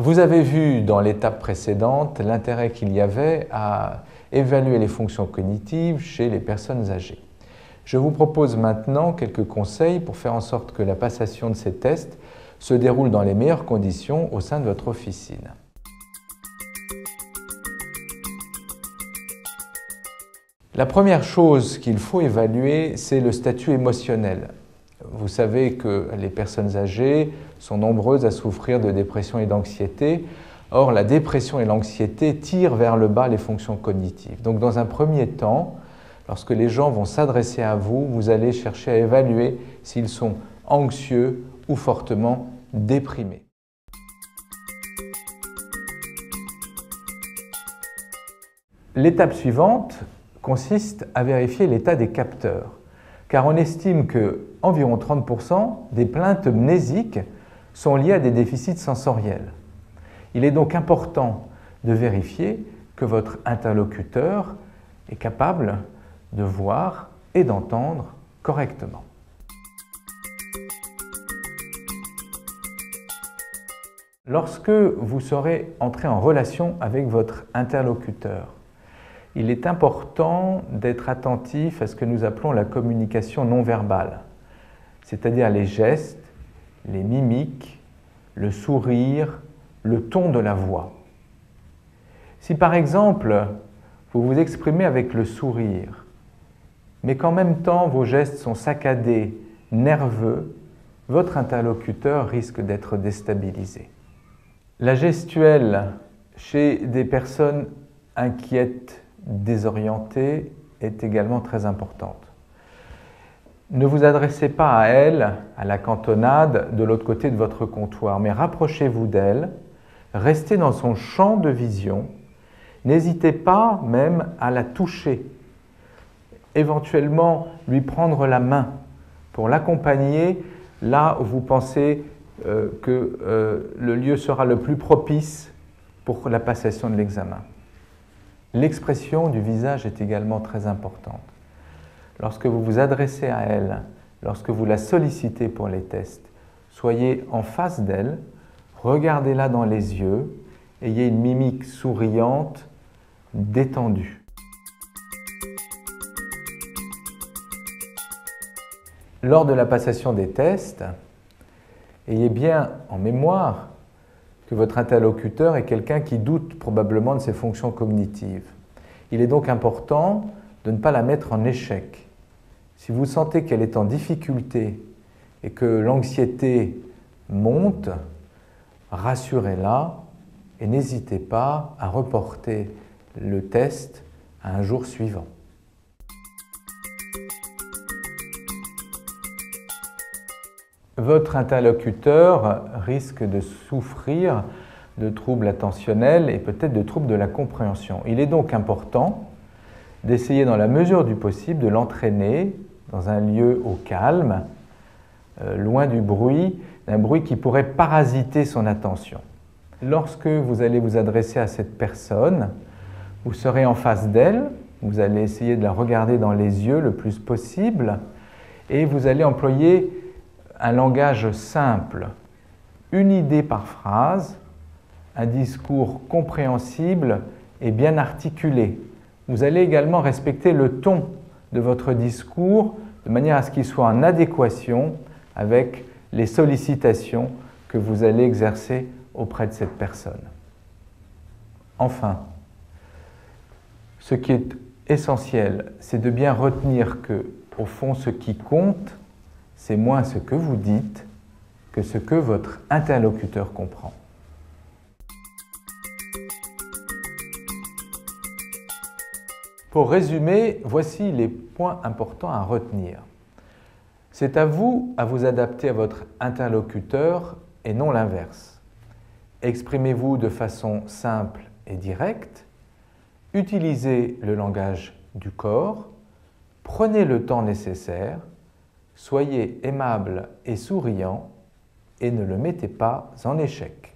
Vous avez vu dans l'étape précédente l'intérêt qu'il y avait à évaluer les fonctions cognitives chez les personnes âgées. Je vous propose maintenant quelques conseils pour faire en sorte que la passation de ces tests se déroule dans les meilleures conditions au sein de votre officine. La première chose qu'il faut évaluer, c'est le statut émotionnel. Vous savez que les personnes âgées sont nombreuses à souffrir de dépression et d'anxiété. Or, la dépression et l'anxiété tirent vers le bas les fonctions cognitives. Donc, dans un premier temps, lorsque les gens vont s'adresser à vous, vous allez chercher à évaluer s'ils sont anxieux ou fortement déprimés. L'étape suivante consiste à vérifier l'état des capteurs, car on estime que environ 30% des plaintes mnésiques sont liées à des déficits sensoriels. Il est donc important de vérifier que votre interlocuteur est capable de voir et d'entendre correctement. Lorsque vous serez entré en relation avec votre interlocuteur, il est important d'être attentif à ce que nous appelons la communication non verbale, c'est-à-dire les gestes, les mimiques, le sourire, le ton de la voix. Si par exemple, vous vous exprimez avec le sourire, mais qu'en même temps vos gestes sont saccadés, nerveux, votre interlocuteur risque d'être déstabilisé. La gestuelle chez des personnes inquiètes, désorientée est également très importante. Ne vous adressez pas à elle, à la cantonade, de l'autre côté de votre comptoir, mais rapprochez-vous d'elle, restez dans son champ de vision, n'hésitez pas même à la toucher, éventuellement lui prendre la main pour l'accompagner là où vous pensez que le lieu sera le plus propice pour la passation de l'examen. L'expression du visage est également très importante. Lorsque vous vous adressez à elle, lorsque vous la sollicitez pour les tests, soyez en face d'elle, regardez-la dans les yeux, ayez une mimique souriante, détendue. Lors de la passation des tests, ayez bien en mémoire que votre interlocuteur est quelqu'un qui doute probablement de ses fonctions cognitives. Il est donc important de ne pas la mettre en échec. Si vous sentez qu'elle est en difficulté et que l'anxiété monte, rassurez-la et n'hésitez pas à reporter le test à un jour suivant. Votre interlocuteur risque de souffrir de troubles attentionnels et peut-être de troubles de la compréhension. Il est donc important d'essayer dans la mesure du possible de l'entraîner dans un lieu au calme, loin du bruit, d'un bruit qui pourrait parasiter son attention. Lorsque vous allez vous adresser à cette personne, vous serez en face d'elle, vous allez essayer de la regarder dans les yeux le plus possible et vous allez employer un langage simple, une idée par phrase, un discours compréhensible et bien articulé. Vous allez également respecter le ton de votre discours de manière à ce qu'il soit en adéquation avec les sollicitations que vous allez exercer auprès de cette personne. Enfin, ce qui est essentiel, c'est de bien retenir que, au fond, ce qui compte, c'est moins ce que vous dites que ce que votre interlocuteur comprend. Pour résumer, voici les points importants à retenir. C'est à vous adapter à votre interlocuteur et non l'inverse. Exprimez-vous de façon simple et directe, utilisez le langage du corps, prenez le temps nécessaire, soyez aimable et souriant et ne le mettez pas en échec.